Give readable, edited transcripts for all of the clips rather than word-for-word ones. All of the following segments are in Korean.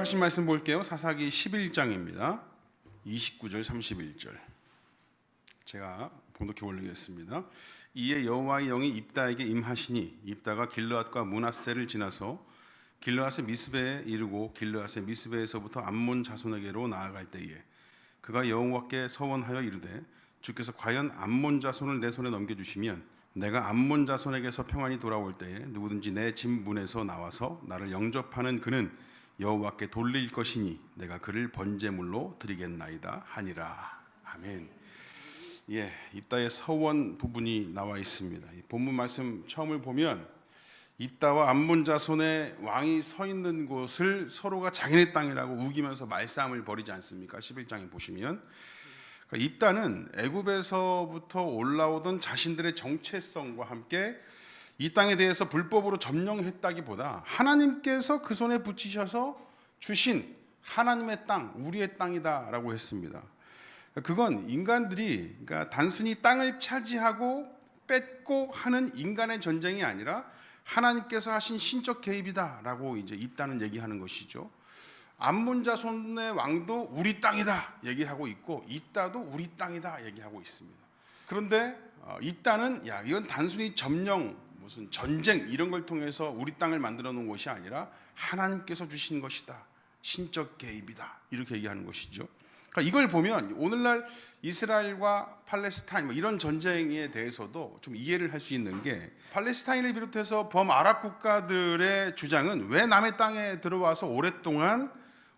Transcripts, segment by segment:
하신 말씀 볼게요. 사사기 11장입니다. 29절 31절 제가 봉독해 올리겠습니다. 이에 여호와의 영이 입다에게 임하시니 입다가 길르앗과 므낫세를 지나서 길르앗의 미스베에 이르고 길르앗의 미스베에서부터 암몬 자손에게로 나아갈 때에 그가 여호와께 서원하여 이르되 주께서 과연 암몬 자손을 내 손에 넘겨주시면 내가 암몬 자손에게서 평안히 돌아올 때에 누구든지 내 집 문에서 나와서 나를 영접하는 그는 여호와께 돌릴 것이니 내가 그를 번제물로 드리겠나이다 하니라. 아멘. 입다의 서원 부분이 나와 있습니다. 이 본문 말씀 처음을 보면 입다와 암몬 자손의 왕이 서 있는 곳을 서로가 자기네 땅이라고 우기면서 말싸움을 벌이지 않습니까? 11장에 보시면 입다는 애굽에서부터 올라오던 자신들의 정체성과 함께 이 땅에 대해서 불법으로 점령했다기보다 하나님께서 그 손에 붙이셔서 주신 하나님의 땅, 우리의 땅이다라고 했습니다. 그건 인간들이 단순히 땅을 차지하고 뺏고 하는 인간의 전쟁이 아니라 하나님께서 하신 신적 개입이다라고 이제 입다는 얘기하는 것이죠. 암몬 자손의 왕도 우리 땅이다 얘기하고 있고 입다도 우리 땅이다 얘기하고 있습니다. 그런데 입다는 이건 단순히 점령, 무슨 전쟁 이런 걸 통해서 우리 땅을 만들어 놓은 것이 아니라 하나님께서 주신 것이다, 신적 개입이다 이렇게 얘기하는 것이죠. 그러니까 이걸 보면 오늘날 이스라엘과 팔레스타인 이런 전쟁에 대해서도 좀 이해를 할 수 있는 게 팔레스타인을 비롯해서 범아랍 국가들의 주장은 왜 남의 땅에 들어와서 오랫동안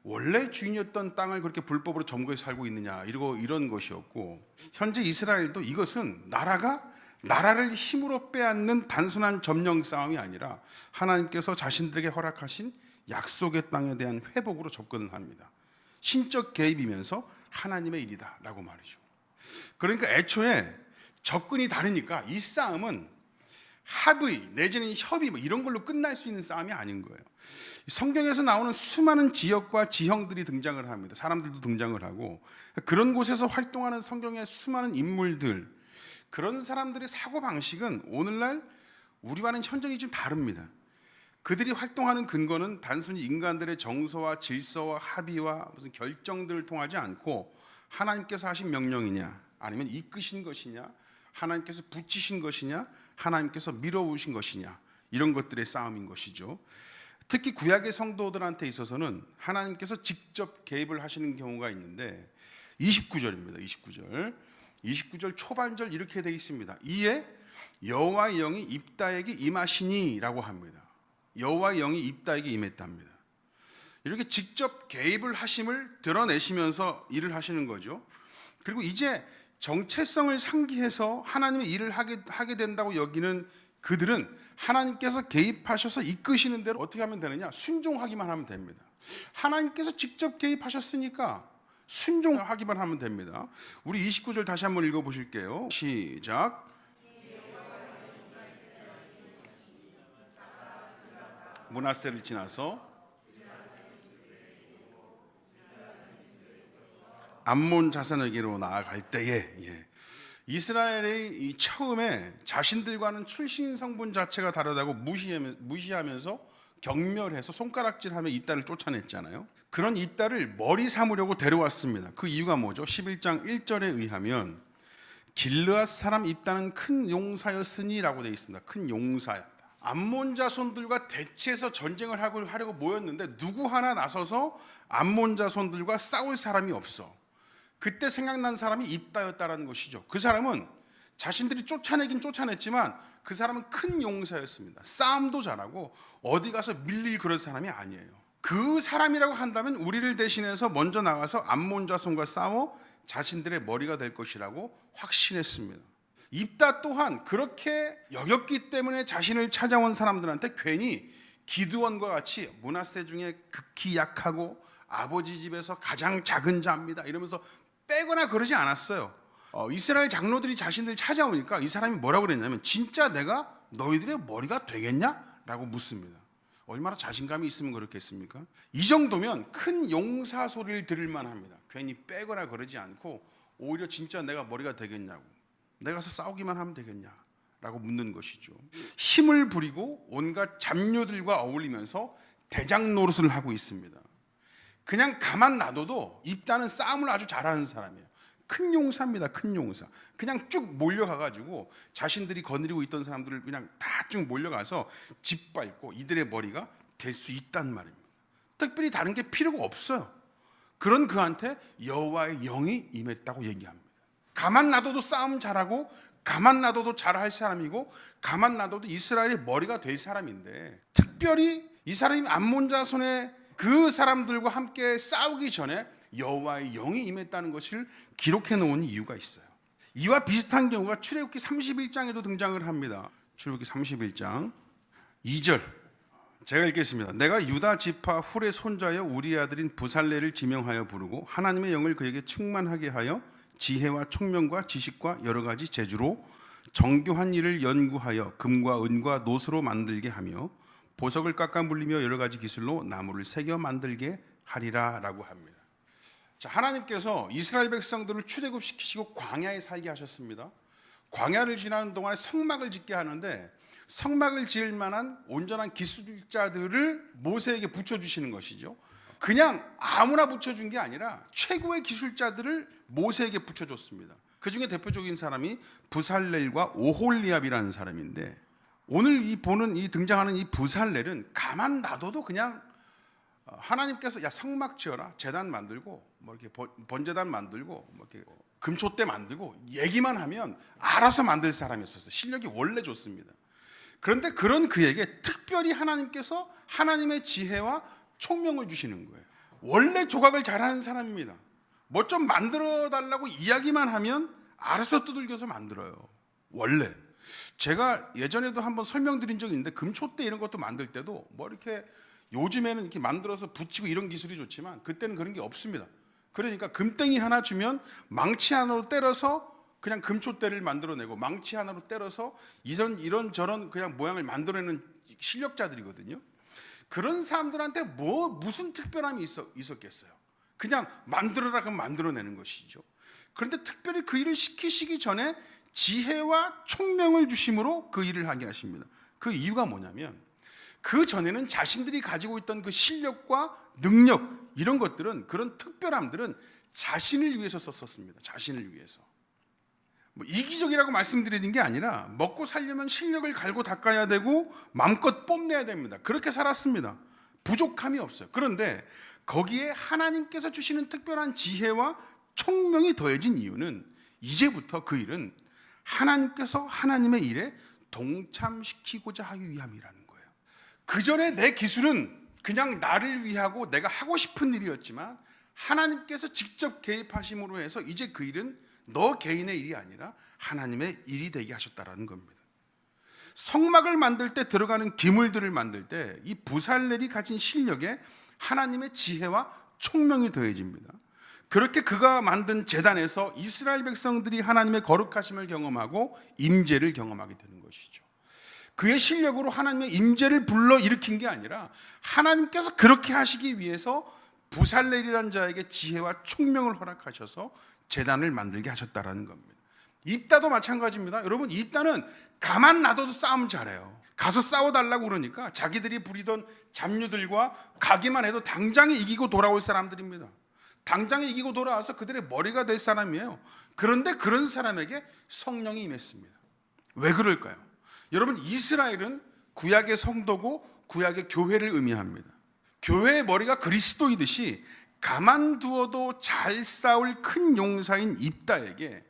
원래 주인이었던 땅을 그렇게 불법으로 점거해서 살고 있느냐 이런 것이었고, 현재 이스라엘도 이것은 나라를 힘으로 빼앗는 단순한 점령 싸움이 아니라 하나님께서 자신들에게 허락하신 약속의 땅에 대한 회복으로 접근을 합니다. 신적 개입이면서 하나님의 일이다라고 말이죠. 그러니까 애초에 접근이 다르니까 이 싸움은 합의 내지는 협의 이런 걸로 끝날 수 있는 싸움이 아닌 거예요. 성경에서 나오는 수많은 지역과 지형들이 등장을 합니다. 사람들도 등장을 하고 그런 곳에서 활동하는 성경의 수많은 인물들, 그런 사람들의 사고방식은 오늘날 우리와는 현저히 좀 다릅니다. 그들이 활동하는 근거는 단순히 인간들의 정서와 질서와 합의와 무슨 결정들을 통하지 않고 하나님께서 하신 명령이냐 아니면 이끄신 것이냐, 하나님께서 붙이신 것이냐, 하나님께서 밀어오신 것이냐, 이런 것들의 싸움인 것이죠. 특히 구약의 성도들한테 있어서는 하나님께서 직접 개입을 하시는 경우가 있는데 29절입니다. 29절 초반절 이렇게 되어 있습니다. 이에 여호와의 영이 입다에게 임하시니 라고 합니다. 여호와의 영이 입다에게 임했답니다. 이렇게 직접 개입을 하심을 드러내시면서 일을 하시는 거죠. 그리고 이제 정체성을 상기해서 하나님의 일을 하게 된다고 여기는 그들은 하나님께서 개입하셔서 이끄시는 대로 어떻게 하면 되느냐? 순종하기만 하면 됩니다. 하나님께서 직접 개입하셨으니까 순종하기만 하면 됩니다. 우리 29절 다시 한번 읽어보실게요. 시작. 므낫세를 지나서 암몬 자손에게로 나아갈 때에 이스라엘의 이 처음에 자신들과는 출신 성분 자체가 다르다고 무시하면서 경멸해서 손가락질하며 입다를 쫓아냈잖아요. 그런 입다를 머리 삼으려고 데려왔습니다. 그 이유가 뭐죠? 11장 1절에 의하면 길르앗 사람 입다는 큰 용사였으니 라고 되어 있습니다. 큰 용사였다. 암몬 자손들과 대치해서 전쟁을 하려고 모였는데 누구 하나 나서서 암몬 자손들과 싸울 사람이 없어. 그때 생각난 사람이 입다였다라는 것이죠. 그 사람은 자신들이 쫓아내긴 쫓아냈지만 그 사람은 큰 용사였습니다. 싸움도 잘하고 어디 가서 밀릴 그런 사람이 아니에요. 그 사람이라고 한다면 우리를 대신해서 먼저 나가서 암몬 자손과 싸워 자신들의 머리가 될 것이라고 확신했습니다. 입다 또한 그렇게 여겼기 때문에 자신을 찾아온 사람들한테 괜히 기드원과 같이 므낫세 중에 극히 약하고 아버지 집에서 가장 작은 자입니다 이러면서 빼거나 그러지 않았어요. 이스라엘 장로들이 자신들이 찾아오니까 이 사람이 뭐라고 그랬냐면 진짜 내가 너희들의 머리가 되겠냐? 라고 묻습니다. 얼마나 자신감이 있으면 그렇겠습니까? 이 정도면 큰 용사 소리를 들을 만합니다. 괜히 빼거나 그러지 않고 오히려 진짜 내가 머리가 되겠냐고, 내가 가서 싸우기만 하면 되겠냐라고 묻는 것이죠. 힘을 부리고 온갖 잡료들과 어울리면서 대장 노릇을 하고 있습니다. 그냥 가만 놔둬도 입다는 싸움을 아주 잘하는 사람이에요. 큰 용사입니다. 큰 용사. 그냥 쭉 몰려가가지고 자신들이 거느리고 있던 사람들을 그냥 다 쭉 몰려가서 짓밟고 이들의 머리가 될 수 있단 말입니다. 특별히 다른 게 필요가 없어요. 그런 그한테 여호와의 영이 임했다고 얘기합니다. 가만 놔둬도 싸움 잘하고 가만 놔둬도 잘할 사람이고 가만 놔둬도 이스라엘의 머리가 될 사람인데, 특별히 이 사람이 암몬 자손의 그 사람들과 함께 싸우기 전에 여호와의 영이 임했다는 것을 기록해 놓은 이유가 있어요. 이와 비슷한 경우가 출애굽기 31장에도 등장을 합니다. 출애굽기 31장 2절 제가 읽겠습니다. 내가 유다 지파 훌의 손자여 우리의 아들인 부살레를 지명하여 부르고 하나님의 영을 그에게 충만하게 하여 지혜와 총명과 지식과 여러 가지 재주로 정교한 일을 연구하여 금과 은과 노스로 만들게 하며 보석을 깎아 물리며 여러 가지 기술로 나무를 새겨 만들게 하리라 라고 합니다. 자, 하나님께서 이스라엘 백성들을 출애굽시키시고 광야에 살게 하셨습니다. 광야를 지나는 동안에 성막을 짓게 하는데 성막을 지을 만한 온전한 기술자들을 모세에게 붙여주시는 것이죠. 그냥 아무나 붙여준 게 아니라 최고의 기술자들을 모세에게 붙여줬습니다. 그 중에 대표적인 사람이 부살렐과 오홀리압이라는 사람인데, 오늘 이 등장하는 이 부살렐은 가만 놔둬도 그냥 하나님께서 야 성막 지어라, 제단 만들고 뭐 이렇게 번제단 만들고 뭐 이렇게 금초대 만들고 얘기만 하면 알아서 만들 사람이었어요. 실력이 원래 좋습니다. 그런데 그런 그에게 특별히 하나님께서 하나님의 지혜와 총명을 주시는 거예요. 원래 조각을 잘하는 사람입니다. 뭐 좀 만들어 달라고 이야기만 하면 알아서 두들겨서 만들어요. 원래 제가 예전에도 한번 설명드린 적이 있는데, 금초대 이런 것도 만들 때도 뭐 이렇게 요즘에는 이렇게 만들어서 붙이고 이런 기술이 좋지만 그때는 그런 게 없습니다. 그러니까 금땡이 하나 주면 망치 하나로 때려서 그냥 금초대를 만들어내고 망치 하나로 때려서 이런 저런 그냥 모양을 만들어내는 실력자들이거든요. 그런 사람들한테 무슨 특별함이 있었겠어요. 그냥 만들어라 그럼 만들어내는 것이죠. 그런데 특별히 그 일을 시키시기 전에 지혜와 총명을 주심으로 그 일을 하게 하십니다. 그 이유가 뭐냐면, 그 전에는 자신들이 가지고 있던 그 실력과 능력, 이런 것들은, 그런 특별함들은 자신을 위해서 썼었습니다. 자신을 위해서. 뭐 이기적이라고 말씀드리는 게 아니라 먹고 살려면 실력을 갈고 닦아야 되고 마음껏 뽐내야 됩니다. 그렇게 살았습니다. 부족함이 없어요. 그런데 거기에 하나님께서 주시는 특별한 지혜와 총명이 더해진 이유는 이제부터 그 일은 하나님께서 하나님의 일에 동참시키고자 하기 위함이라는 거예요. 그 전에 내 기술은 그냥 나를 위하고 내가 하고 싶은 일이었지만 하나님께서 직접 개입하심으로 해서 이제 그 일은 너 개인의 일이 아니라 하나님의 일이 되게 하셨다라는 겁니다. 성막을 만들 때 들어가는 기물들을 만들 때 이 부살렐이 가진 실력에 하나님의 지혜와 총명이 더해집니다. 그렇게 그가 만든 제단에서 이스라엘 백성들이 하나님의 거룩하심을 경험하고 임재를 경험하게 되는 것이죠. 그의 실력으로 하나님의 임재를 불러 일으킨 게 아니라 하나님께서 그렇게 하시기 위해서 부살렐이라는 자에게 지혜와 총명을 허락하셔서 제단을 만들게 하셨다라는 겁니다. 입다도 마찬가지입니다. 여러분, 입다는 가만 놔둬도 싸움 잘해요. 가서 싸워달라고 그러니까 자기들이 부리던 잡류들과 가기만 해도 당장에 이기고 돌아올 사람들입니다. 당장에 이기고 돌아와서 그들의 머리가 될 사람이에요. 그런데 그런 사람에게 성령이 임했습니다. 왜 그럴까요? 여러분, 이스라엘은 구약의 성도고 구약의 교회를 의미합니다. 교회의 머리가 그리스도이듯이 가만두어도 잘 싸울 큰 용사인 입다에게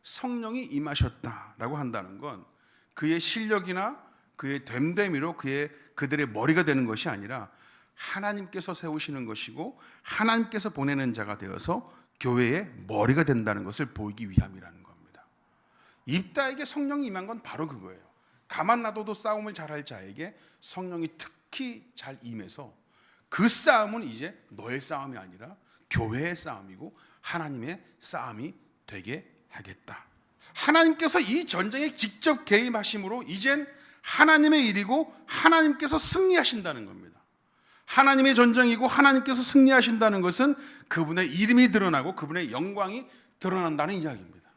성령이 임하셨다라고 한다는 건 그의 실력이나 그의 됨됨이로 그들의 머리가 되는 것이 아니라 하나님께서 세우시는 것이고 하나님께서 보내는 자가 되어서 교회의 머리가 된다는 것을 보이기 위함이라는 겁니다. 입다에게 성령이 임한 건 바로 그거예요. 가만 놔둬도 싸움을 잘할 자에게 성령이 특히 잘 임해서 그 싸움은 이제 너의 싸움이 아니라 교회의 싸움이고 하나님의 싸움이 되게 하겠다. 하나님께서 이 전쟁에 직접 개입하심으로 이젠 하나님의 일이고 하나님께서 승리하신다는 겁니다. 하나님의 전쟁이고 하나님께서 승리하신다는 것은 그분의 이름이 드러나고 그분의 영광이 드러난다는 이야기입니다.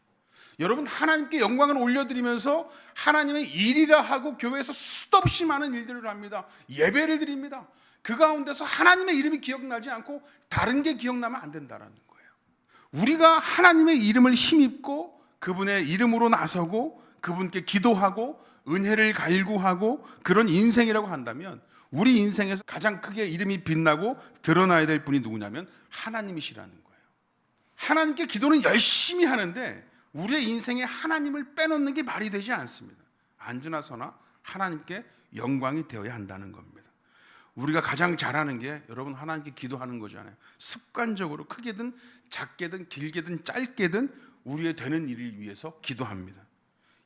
여러분, 하나님께 영광을 올려드리면서 하나님의 일이라 하고 교회에서 수도 없이 많은 일들을 합니다. 예배를 드립니다. 그 가운데서 하나님의 이름이 기억나지 않고 다른 게 기억나면 안 된다라는 거예요. 우리가 하나님의 이름을 힘입고 그분의 이름으로 나서고 그분께 기도하고 은혜를 갈구하고 그런 인생이라고 한다면 우리 인생에서 가장 크게 이름이 빛나고 드러나야 될 분이 누구냐면 하나님이시라는 거예요. 하나님께 기도는 열심히 하는데 우리의 인생에 하나님을 빼놓는 게 말이 되지 않습니다. 안주나 서나 하나님께 영광이 되어야 한다는 겁니다. 우리가 가장 잘하는 게 여러분 하나님께 기도하는 거잖아요. 습관적으로 크게든 작게든 길게든 짧게든 우리의 되는 일을 위해서 기도합니다.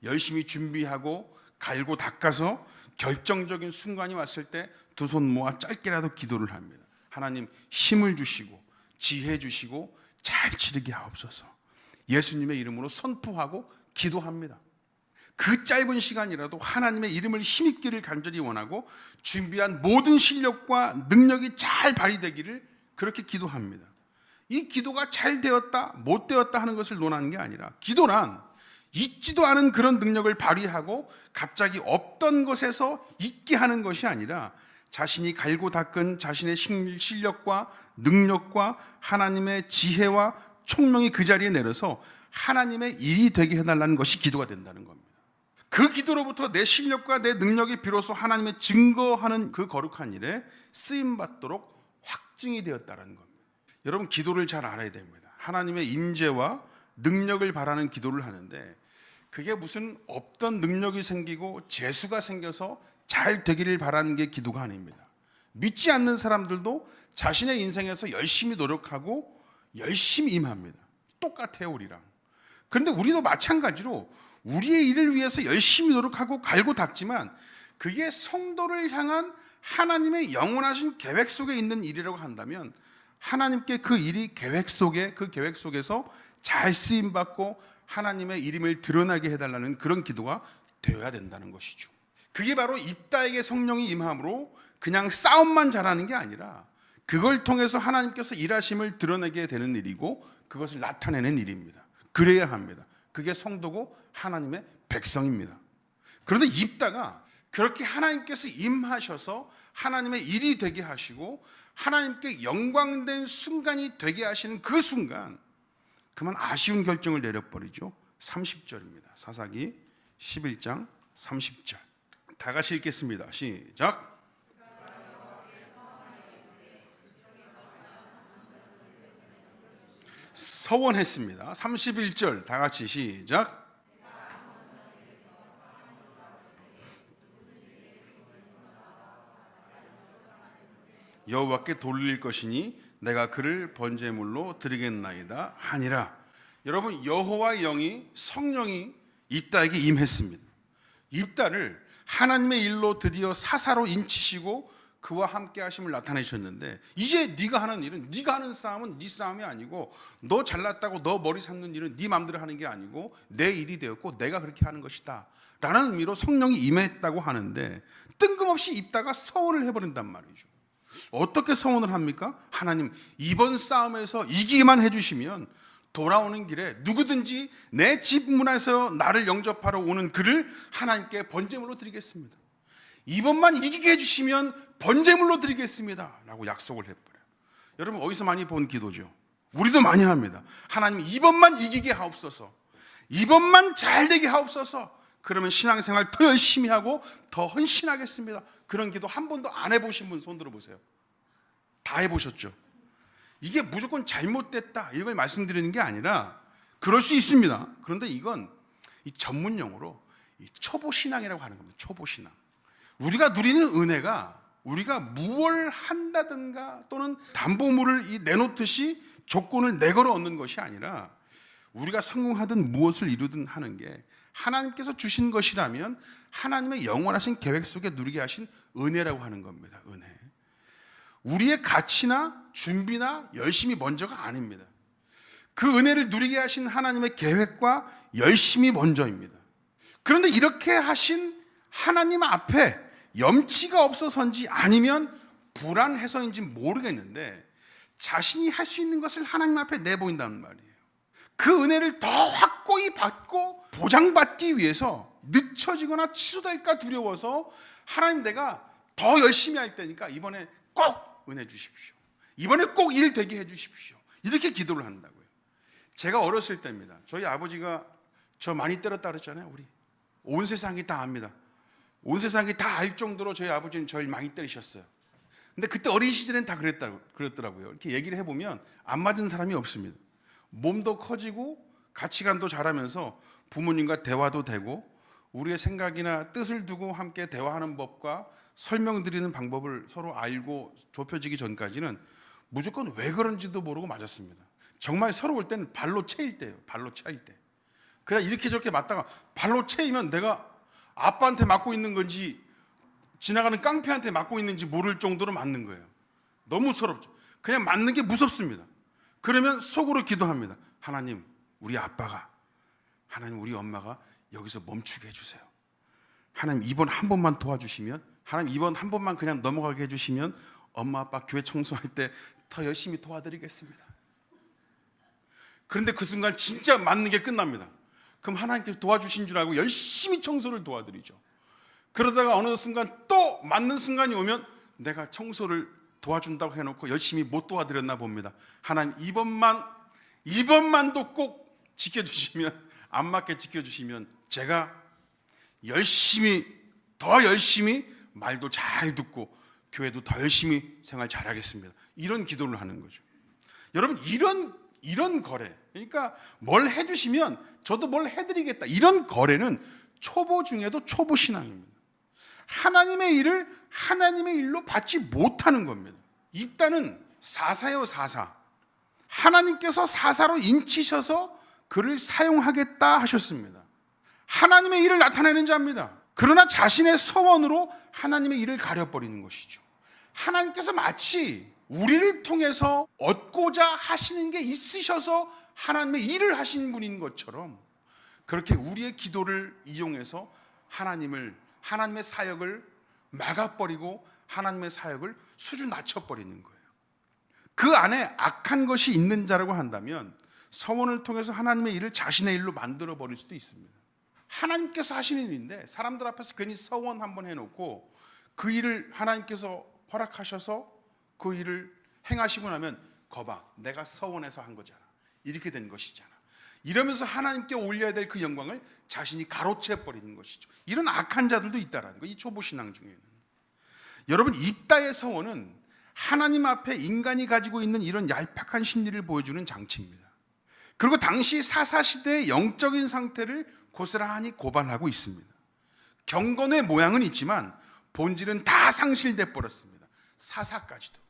열심히 준비하고 갈고 닦아서 결정적인 순간이 왔을 때 두 손 모아 짧게라도 기도를 합니다. 하나님 힘을 주시고 지혜 주시고 잘 치르게 하옵소서. 예수님의 이름으로 선포하고 기도합니다. 그 짧은 시간이라도 하나님의 이름을 힘입기를 간절히 원하고 준비한 모든 실력과 능력이 잘 발휘되기를 그렇게 기도합니다. 이 기도가 잘 되었다 못 되었다 하는 것을 논하는 게 아니라 기도란 있지도 않은 그런 능력을 발휘하고 갑자기 없던 것에서 있게 하는 것이 아니라 자신이 갈고 닦은 자신의 실력과 능력과 하나님의 지혜와 총명이 그 자리에 내려서 하나님의 일이 되게 해달라는 것이 기도가 된다는 겁니다. 그 기도로부터 내 실력과 내 능력이 비로소 하나님의 증거하는 그 거룩한 일에 쓰임받도록 확증이 되었다는 겁니다. 여러분 기도를 잘 알아야 됩니다. 하나님의 임재와 능력을 바라는 기도를 하는데 그게 무슨 없던 능력이 생기고 재수가 생겨서 잘 되기를 바라는 게 기도가 아닙니다. 믿지 않는 사람들도 자신의 인생에서 열심히 노력하고 열심히 임합니다. 똑같아요 우리랑. 그런데 우리도 마찬가지로 우리의 일을 위해서 열심히 노력하고 갈고 닦지만 그게 성도를 향한 하나님의 영원하신 계획 속에 있는 일이라고 한다면 하나님께 그 일이 계획 속에 그 계획 속에서 잘 쓰임받고 하나님의 이름을 드러나게 해달라는 그런 기도가 되어야 된다는 것이죠. 그게 바로 입다에게 성령이 임함으로 그냥 싸움만 잘하는 게 아니라 그걸 통해서 하나님께서 일하심을 드러내게 되는 일이고 그것을 나타내는 일입니다. 그래야 합니다. 그게 성도고 하나님의 백성입니다. 그런데 입다가 그렇게 하나님께서 임하셔서 하나님의 일이 되게 하시고 하나님께 영광된 순간이 되게 하시는 그 순간 그만 아쉬운 결정을 내려버리죠. 30절입니다. 사사기 11장 30절. 다 같이 읽겠습니다. 시작. 서원했습니다. 31절 다 같이 시작. 여호와께 돌릴 것이니 내가 그를 번제물로 드리겠나이다 하니라. 여러분 여호와의 영이 성령이 입다에게 임했습니다. 입다를 하나님의 일로 드디어 사사로 인치시고 그와 함께 하심을 나타내셨는데 이제 네가 하는 일은 네가 하는 싸움은 네 싸움이 아니고 너 잘났다고 너 머리 삼는 일은 네 마음대로 하는 게 아니고 내 일이 되었고 내가 그렇게 하는 것이다 라는 의미로 성령이 임했다고 하는데 뜬금없이 입다가 서원을 해버린단 말이죠. 어떻게 서원을 합니까? 하나님 이번 싸움에서 이기기만 해주시면 돌아오는 길에 누구든지 내 집 문에서 나를 영접하러 오는 그를 하나님께 번제물로 드리겠습니다. 이번만 이기게 해주시면 번제물로 드리겠습니다 라고 약속을 해버려요. 여러분 어디서 많이 본 기도죠? 우리도 많이 합니다. 하나님 이번만 이기게 하옵소서. 이번만 잘되게 하옵소서. 그러면 신앙생활 더 열심히 하고 더 헌신하겠습니다. 그런 기도 한 번도 안 해보신 분 손 들어보세요. 다 해보셨죠? 이게 무조건 잘못됐다 이런 걸 말씀드리는 게 아니라 그럴 수 있습니다. 그런데 이건 이 전문 용어로 이 초보신앙이라고 하는 겁니다. 초보신앙. 우리가 누리는 은혜가 우리가 무엇을 한다든가 또는 담보물을 내놓듯이 조건을 내걸어 얻는 것이 아니라 우리가 성공하든 무엇을 이루든 하는 게 하나님께서 주신 것이라면 하나님의 영원하신 계획 속에 누리게 하신 은혜라고 하는 겁니다. 은혜. 우리의 가치나 준비나 열심이 먼저가 아닙니다. 그 은혜를 누리게 하신 하나님의 계획과 열심이 먼저입니다. 그런데 이렇게 하신 하나님 앞에 염치가 없어서인지 아니면 불안해서인지 모르겠는데 자신이 할 수 있는 것을 하나님 앞에 내보인다는 말이에요. 그 은혜를 더 확고히 받고 보장받기 위해서 늦춰지거나 취소될까 두려워서 하나님 내가 더 열심히 할 테니까 이번에 꼭 꼭 은혜 주십시오. 이번에 꼭 일 되게 해 주십시오. 이렇게 기도를 한다고요. 제가 어렸을 때입니다. 저희 아버지가 저 많이 때렸다 그랬잖아요. 우리 온 세상이 다 압니다. 온 세상이 다 알 정도로 저희 아버지는 저를 많이 때리셨어요. 근데 그때 어린 시절엔 다 그랬더라고요. 이렇게 얘기를 해보면 안 맞은 사람이 없습니다. 몸도 커지고 가치관도 자라면서 부모님과 대화도 되고 우리의 생각이나 뜻을 두고 함께 대화하는 법과 설명드리는 방법을 서로 알고 좁혀지기 전까지는 무조건 왜 그런지도 모르고 맞았습니다. 정말 서러울 때는 발로 채일 때예요. 발로 차일 때. 그냥 이렇게 저렇게 맞다가 발로 채이면 내가 아빠한테 맞고 있는 건지 지나가는 깡패한테 맞고 있는지 모를 정도로 맞는 거예요. 너무 서럽죠. 그냥 맞는 게 무섭습니다. 그러면 속으로 기도합니다. 하나님, 우리 아빠가, 하나님, 우리 엄마가 여기서 멈추게 해주세요. 하나님, 이번 한 번만 도와주시면, 하나님, 이번 한 번만 그냥 넘어가게 해주시면 엄마 아빠 교회 청소할 때 더 열심히 도와드리겠습니다. 그런데 그 순간 진짜 맞는 게 끝납니다. 그럼 하나님께서 도와주신 줄 알고 열심히 청소를 도와드리죠. 그러다가 어느 순간 또 맞는 순간이 오면 내가 청소를 도와준다고 해놓고 열심히 못 도와드렸나 봅니다. 하나님, 이번만도 꼭 지켜주시면, 안 맞게 지켜주시면 제가 더 열심히 말도 잘 듣고 교회도 더 열심히 생활 잘하겠습니다. 이런 기도를 하는 거죠. 여러분, 이런 거래, 그러니까 뭘 해주시면 저도 뭘 해드리겠다, 이런 거래는 초보 중에도 초보 신앙입니다. 하나님의 일을 하나님의 일로 받지 못하는 겁니다. 입다는 사사예요, 사사. 하나님께서 사사로 인치셔서 그를 사용하겠다 하셨습니다. 하나님의 일을 나타내는 자입니다. 그러나 자신의 서원으로 하나님의 일을 가려버리는 것이죠. 하나님께서 마치 우리를 통해서 얻고자 하시는 게 있으셔서 하나님의 일을 하신 분인 것처럼 그렇게 우리의 기도를 이용해서 하나님의 사역을 막아버리고 하나님의 사역을 수준 낮춰버리는 거예요. 그 안에 악한 것이 있는 자라고 한다면 서원을 통해서 하나님의 일을 자신의 일로 만들어버릴 수도 있습니다. 하나님께서 하시는 일인데 사람들 앞에서 괜히 서원 한번 해놓고 그 일을 하나님께서 허락하셔서 그 일을 행하시고 나면 거봐, 내가 서원해서 한 거잖아, 이렇게 된 것이잖아, 이러면서 하나님께 올려야 될 그 영광을 자신이 가로채버리는 것이죠. 이런 악한 자들도 있다라는 거, 이 초보신앙 중에는. 여러분, 입다의 서원은 하나님 앞에 인간이 가지고 있는 이런 얄팍한 심리를 보여주는 장치입니다. 그리고 당시 사사시대의 영적인 상태를 고스란히 고발하고 있습니다. 경건의 모양은 있지만 본질은 다 상실돼 버렸습니다. 사사까지도.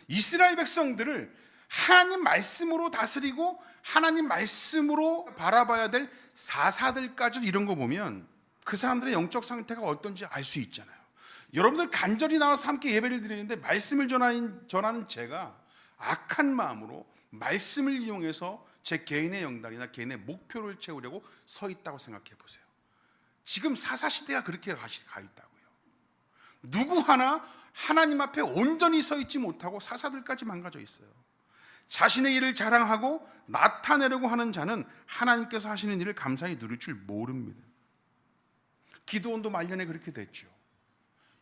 이스라엘 백성들을 하나님 말씀으로 다스리고 하나님 말씀으로 바라봐야 될 사사들까지도 이런 거 보면 그 사람들의 영적 상태가 어떤지 알 수 있잖아요. 여러분들 간절히 나와서 함께 예배를 드리는데 말씀을 전하는 제가 악한 마음으로 말씀을 이용해서 제 개인의 영달이나 개인의 목표를 채우려고 서 있다고 생각해 보세요. 지금 사사시대가 그렇게 가 있다고요. 누구 하나 하나님 앞에 온전히 서 있지 못하고 사사들까지 망가져 있어요. 자신의 일을 자랑하고 나타내려고 하는 자는 하나님께서 하시는 일을 감사히 누릴 줄 모릅니다. 기드온도 말년에 그렇게 됐죠.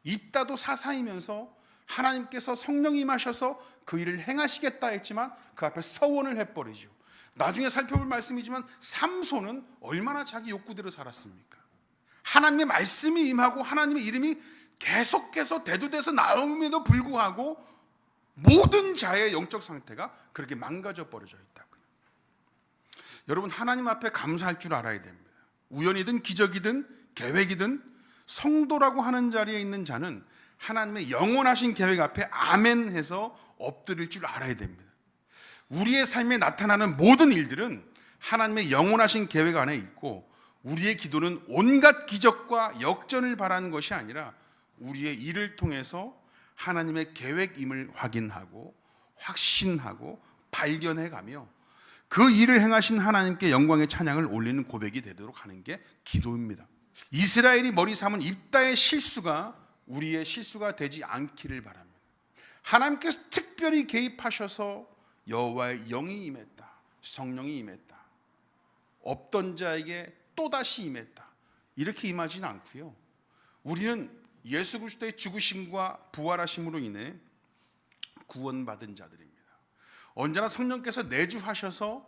입다도 사사이면서 하나님께서 성령이 임하셔서 그 일을 행하시겠다 했지만 그 앞에 서원을 해버리죠. 나중에 살펴볼 말씀이지만 삼손은 얼마나 자기 욕구대로 살았습니까? 하나님의 말씀이 임하고 하나님의 이름이 계속해서 대두돼서 나옴에도 불구하고 모든 자의 영적 상태가 그렇게 망가져 버려져 있다고요. 여러분, 하나님 앞에 감사할 줄 알아야 됩니다. 우연이든 기적이든 계획이든 성도라고 하는 자리에 있는 자는 하나님의 영원하신 계획 앞에 아멘 해서 엎드릴 줄 알아야 됩니다. 우리의 삶에 나타나는 모든 일들은 하나님의 영원하신 계획 안에 있고 우리의 기도는 온갖 기적과 역전을 바라는 것이 아니라 우리의 일을 통해서 하나님의 계획임을 확인하고 확신하고 발견해가며 그 일을 행하신 하나님께 영광의 찬양을 올리는 고백이 되도록 하는 게 기도입니다. 이스라엘이 머리 삼은 입다의 실수가 우리의 실수가 되지 않기를 바랍니다. 하나님께서 특별히 개입하셔서 여호와의 영이 임했다, 성령이 임했다, 없던 자에게 또다시 임했다, 이렇게 임하지는 않고요. 우리는 예수 그리스도의 죽으심과 부활하심으로 인해 구원받은 자들입니다. 언제나 성령께서 내주하셔서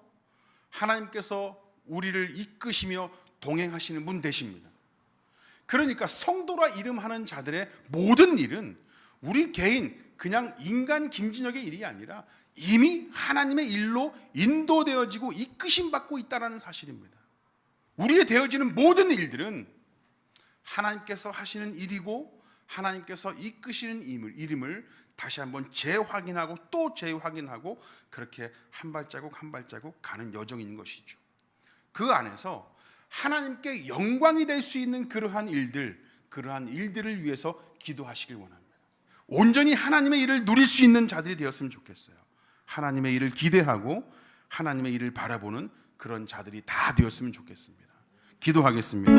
하나님께서 우리를 이끄시며 동행하시는 분 되십니다. 그러니까 성도라 이름하는 자들의 모든 일은 우리 개인 그냥 인간 김진혁의 일이 아니라 이미 하나님의 일로 인도되어지고 이끄심 받고 있다는 사실입니다. 우리의 되어지는 모든 일들은 하나님께서 하시는 일이고 하나님께서 이끄시는 이름을 다시 한번 재확인하고 또 재확인하고 그렇게 한 발자국 한 발자국 가는 여정인 것이죠. 그 안에서 하나님께 영광이 될 수 있는 그러한 일들을 위해서 기도하시길 원합니다. 온전히 하나님의 일을 누릴 수 있는 자들이 되었으면 좋겠어요. 하나님의 일을 기대하고 하나님의 일을 바라보는 그런 자들이 다 되었으면 좋겠습니다. 기도하겠습니다.